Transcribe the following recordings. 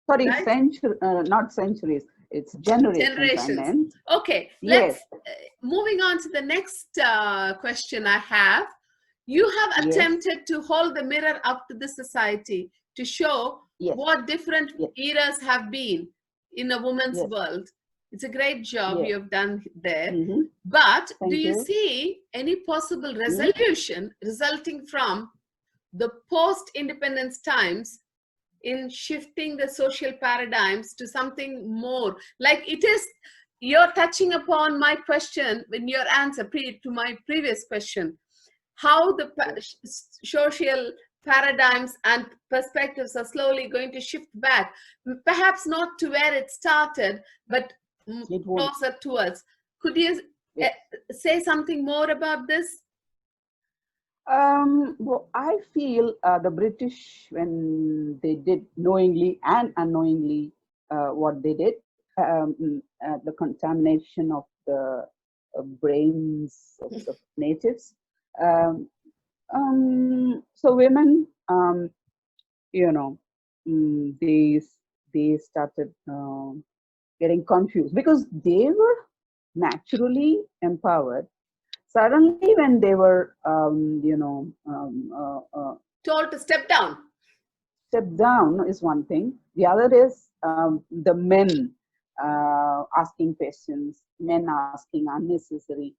Sorry, right? century, not centuries. It's generations. I meant. Okay, Yes. let's moving on to the next question I have. You have Yes. attempted to hold the mirror up to the society to show Yes. what different Yes. eras have been in a woman's Yes. world. It's a great job Yes. you have done there. Mm-hmm. But do Thank you you. see any possible resolution resulting from the post-independence times in shifting the social paradigms to something more like it is? You're touching upon my question in your answer to my previous question, how the social paradigms and perspectives are slowly going to shift back, perhaps not to where it started, but closer towards. Could you say something more about this? Well, I feel the British, when they did knowingly and unknowingly what they did, the contamination of the brains of the natives. So women, you know, they started getting confused because they were naturally empowered. Suddenly, when they were, told to step down. Step down is one thing. The other is the men asking questions, men asking unnecessary,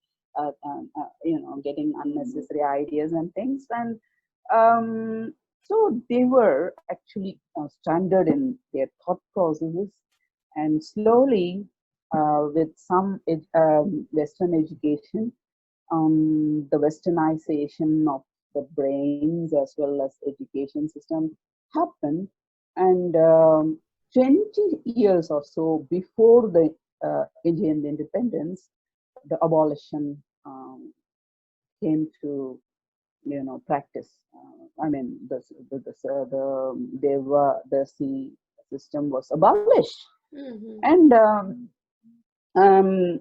getting unnecessary ideas and things. And so they were actually standard in their thought processes. And slowly, with some Western education, the westernization of the brains as well as education system happened. And 20 years or so before the Indian independence, the abolition came to practice. I mean, the system was abolished. Mm-hmm. And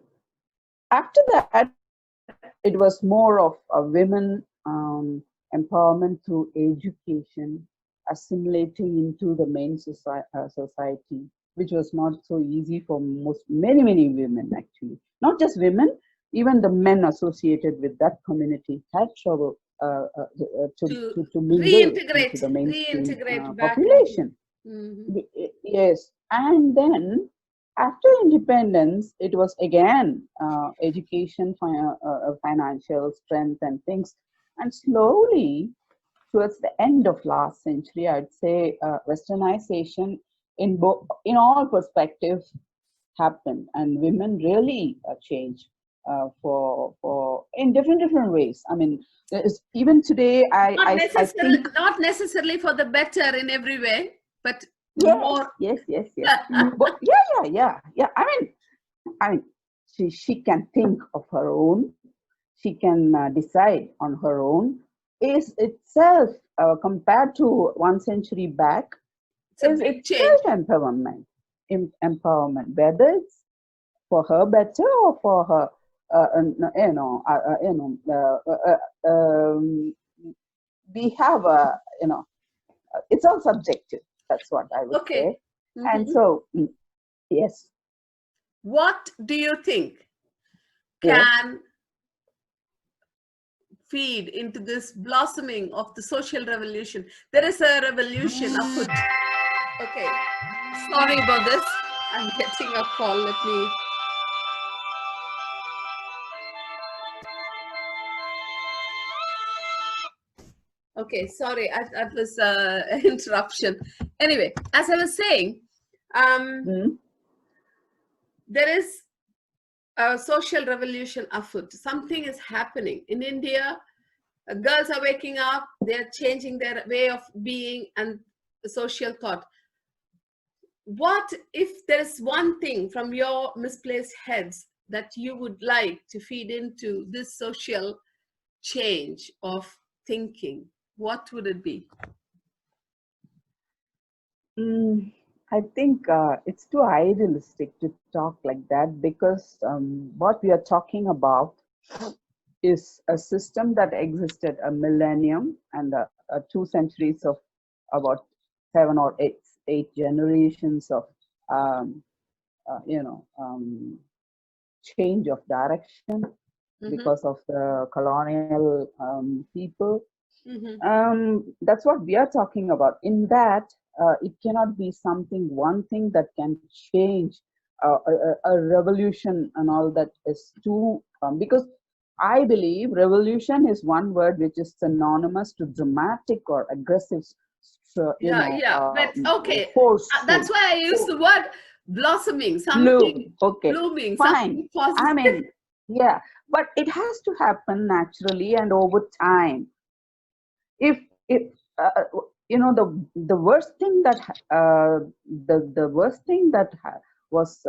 after that, it was more of a women empowerment through education, assimilating into the main society, which was not so easy for many women actually. Not just women, even the men associated with that community had trouble to mingle into the mainstream population. Mm-hmm. Yes, and then after independence, it was again education, financial strength, and things. And slowly, towards the end of last century, I'd say westernization in all perspectives happened, and women really changed for in different ways. I mean, even today, I think not necessarily for the better in every way, but more. Yes. But yeah. I mean, she can think of her own. She can decide on her own. Is itself compared to 1 century back, it's is itself empowerment. Whether it's for her better or for her, we have a it's all subjective. That's what I would say. Mm-hmm. And so, yes. What do you think can feed into this blossoming of the social revolution? There is a revolution afoot. Okay. Sorry about this. I'm getting a call. Let me. Okay, sorry, that was an interruption. Anyway, as I was saying, there is a social revolution afoot. Something is happening in India. Girls are waking up. They're changing their way of being and social thought. What if there is one thing from your misplaced heads that you would like to feed into this social change of thinking? What would it be? I think it's too idealistic to talk like that, because what we are talking about is a system that existed a millennium and 2 centuries of about 7 or 8 8 generations of you know, change of direction because of the colonial people. That's what we are talking about. In that, it cannot be something, one thing that can change a revolution and all that is too, because I believe revolution is one word which is synonymous to dramatic or aggressive, but okay, force. that's why I use the word blossoming, bloom. something Okay, blooming, fine. something positive. I mean, yeah, but it has to happen naturally and over time. If you know, the worst thing that the worst thing that was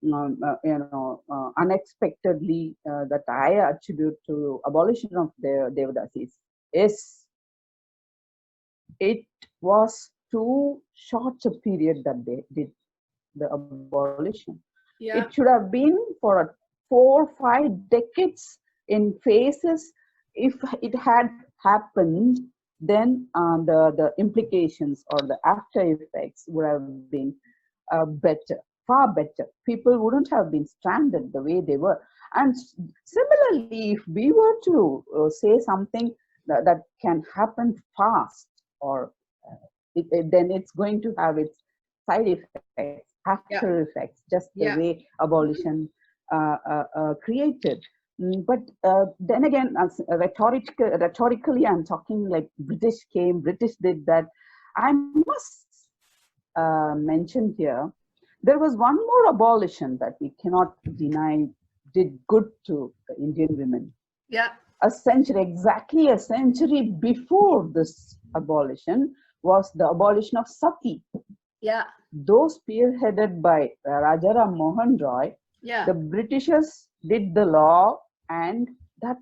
you know, unexpectedly that I attribute to abolition of the Devadasis is it was too short a period that they did the abolition. Yeah. It should have been for 4 or 5 decades in phases. If it had happened, then the implications or the after effects would have been better, far better. People wouldn't have been stranded the way they were. And similarly, if we were to say something that can happen fast, or then it's going to have its side effects, after effects, just the way abolition created. But then again, rhetorically, I'm talking like British came, British did that. I must mention here, there was one more abolition that we cannot deny did good to the Indian women. Yeah. Exactly a century before this abolition was the abolition of sati. Yeah. Those spearheaded by Rajaram Mohan Roy, the Britishers did the law, and that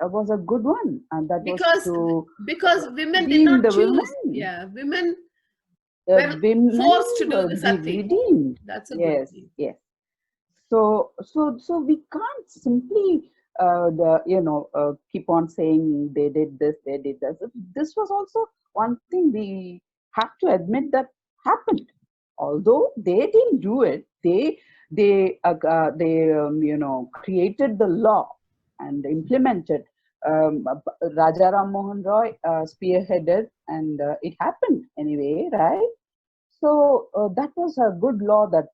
was a good one, and that because was because women did not choose. Women. Yeah, women were forced to do the sati. redeemed. That's a good thing. Yes. So we can't simply keep on saying they did this, they did that. This was also one thing we have to admit that happened. Although they didn't do it, they created the law and implemented. Rajaram Mohan Roy spearheaded, and it happened anyway, right? So that was a good law that.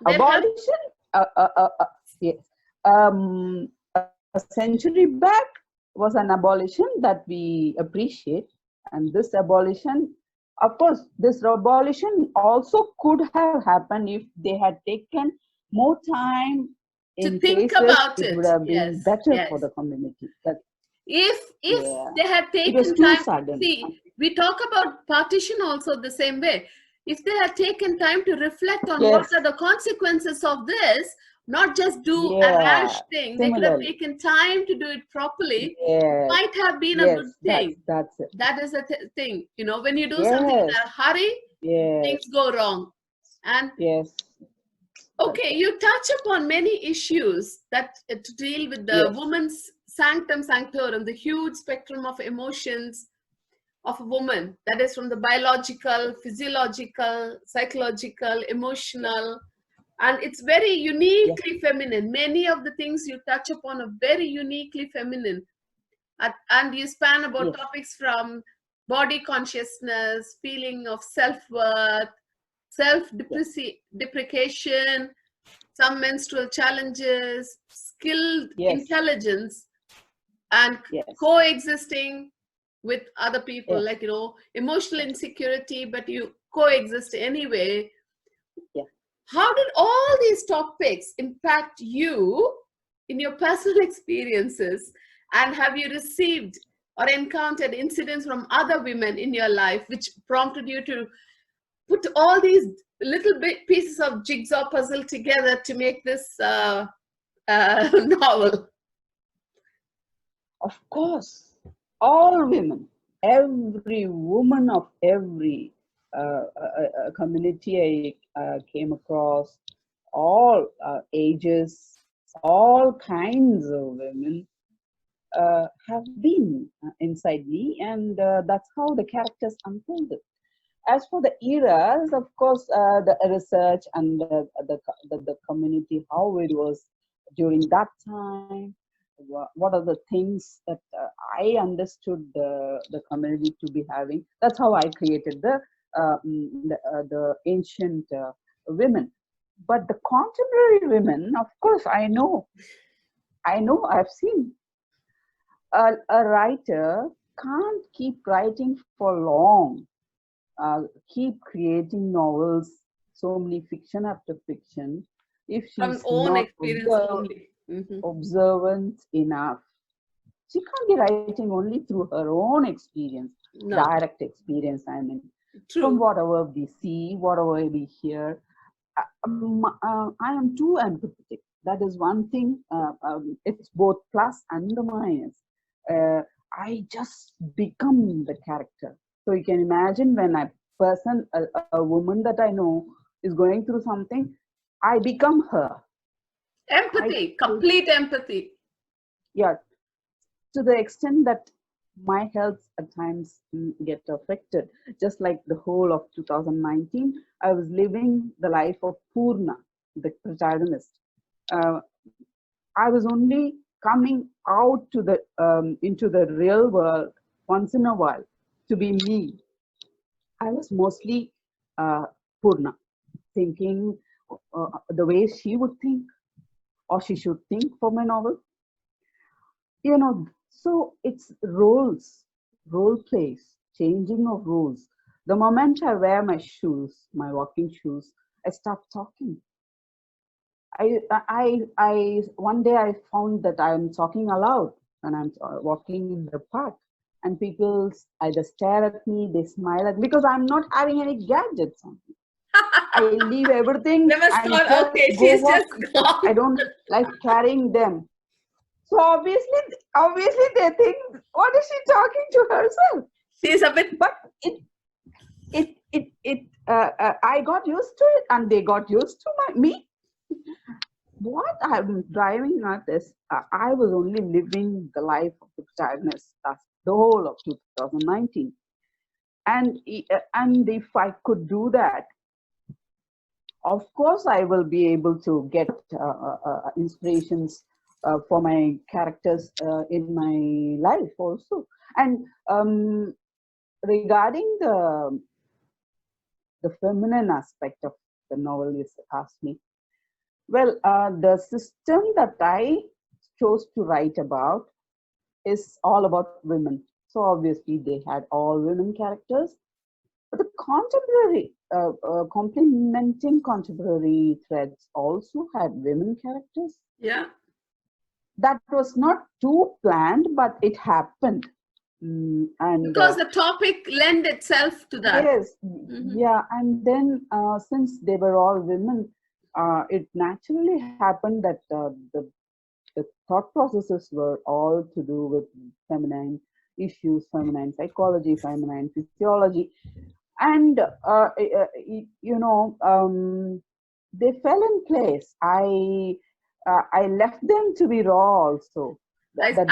Abolition. Yes. A century back was an abolition that we appreciate, and this abolition, of course, this abolition also could have happened if they had taken more time to think about it. It would have been better for the community. If they had taken time, see, we talk about partition also the same way. If they had taken time to reflect on what are the consequences of this, not just do a rash thing, they could have taken time to do it properly. It might have been a good thing. That's it. That is the thing. You know, when you do something in a hurry, things go wrong. And okay, you touch upon many issues that to deal with the woman's sanctum sanctorum, the huge spectrum of emotions of a woman, that is from the biological, physiological, psychological, emotional, and it's very uniquely feminine. Many of the things you touch upon are very uniquely feminine, and you span about topics from body consciousness, feeling of self-worth, self-deprecation, some menstrual challenges, skilled intelligence, and coexisting with other people, like, you know, emotional insecurity, but you coexist anyway. How did all these topics impact you in your personal experiences? And have you received or encountered incidents from other women in your life which prompted you to put all these little bit pieces of jigsaw puzzle together to make this novel? Of course, all women, every woman of every community I came across, all ages, all kinds of women have been inside me, and that's how the characters unfolded. as for the eras, of course, the research and the community, how it was during that time, what are the things that I understood the community to be having. That's how I created the ancient women. But the contemporary women, of course, I've seen a writer can't keep writing for long, keep creating novels, so many fiction after fiction, if From she's own not experience only. Mm-hmm. observant enough. She can't be writing only through her own experience, No. direct experience, I mean, True. from whatever we see, whatever we hear. I am too empathetic. That is one thing. It's both plus and the minus. I just become the character. So you can imagine when a woman that I know is going through something, I become her. Empathy, complete empathy. Yeah, to the extent that my health at times get affected. Just like the whole of 2019, I was living the life of Purna, the protagonist. I was only coming out to the into the real world once in a while to be me. I was mostly Purna, thinking the way she would think or she should think for my novel. You know, so it's roles, role plays, changing of roles. The moment I wear my shoes, my walking shoes, I start talking. One day I found that I'm talking aloud when I'm walking in the park, and people either stare at me, they smile at me because I'm not having any gadgets on me. I leave everything They must and thought, just okay, go she's walk. just gone. I don't like carrying them. So obviously they think, what is she talking to herself? She's a bit. But I got used to it, and they got used to me. What I've been driving at is, I was only living the life of the protagonist the whole of 2019, and if I could do that, of course I will be able to get inspirations for my characters in my life also. And regarding the feminine aspect of the novel, you asked me. Well, the system that I chose to write about is all about women. So obviously they had all women characters. But the contemporary, complementing contemporary threads also had women characters. Yeah. That was not too planned, but it happened. And because the topic lend itself to that. Yes, yeah. And then since they were all women, it naturally happened that the thought processes were all to do with feminine issues, feminine psychology, feminine physiology. And they fell in place. I left them to be raw also. That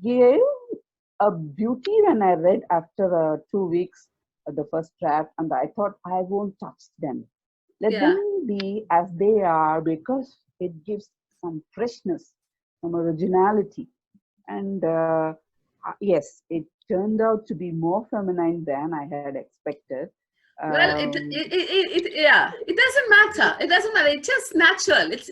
gave a beauty when I read after 2 weeks the first draft, and I thought I won't touch them. Let them be as they are, because it gives some freshness, some originality. And yes, it turned out to be more feminine than I had expected. Well, it doesn't matter. It doesn't matter. It's just natural. It's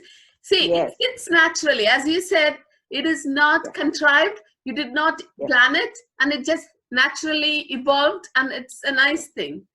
naturally, as you said. It is not contrived. You did not plan it, and it just naturally evolved, and it's a nice thing.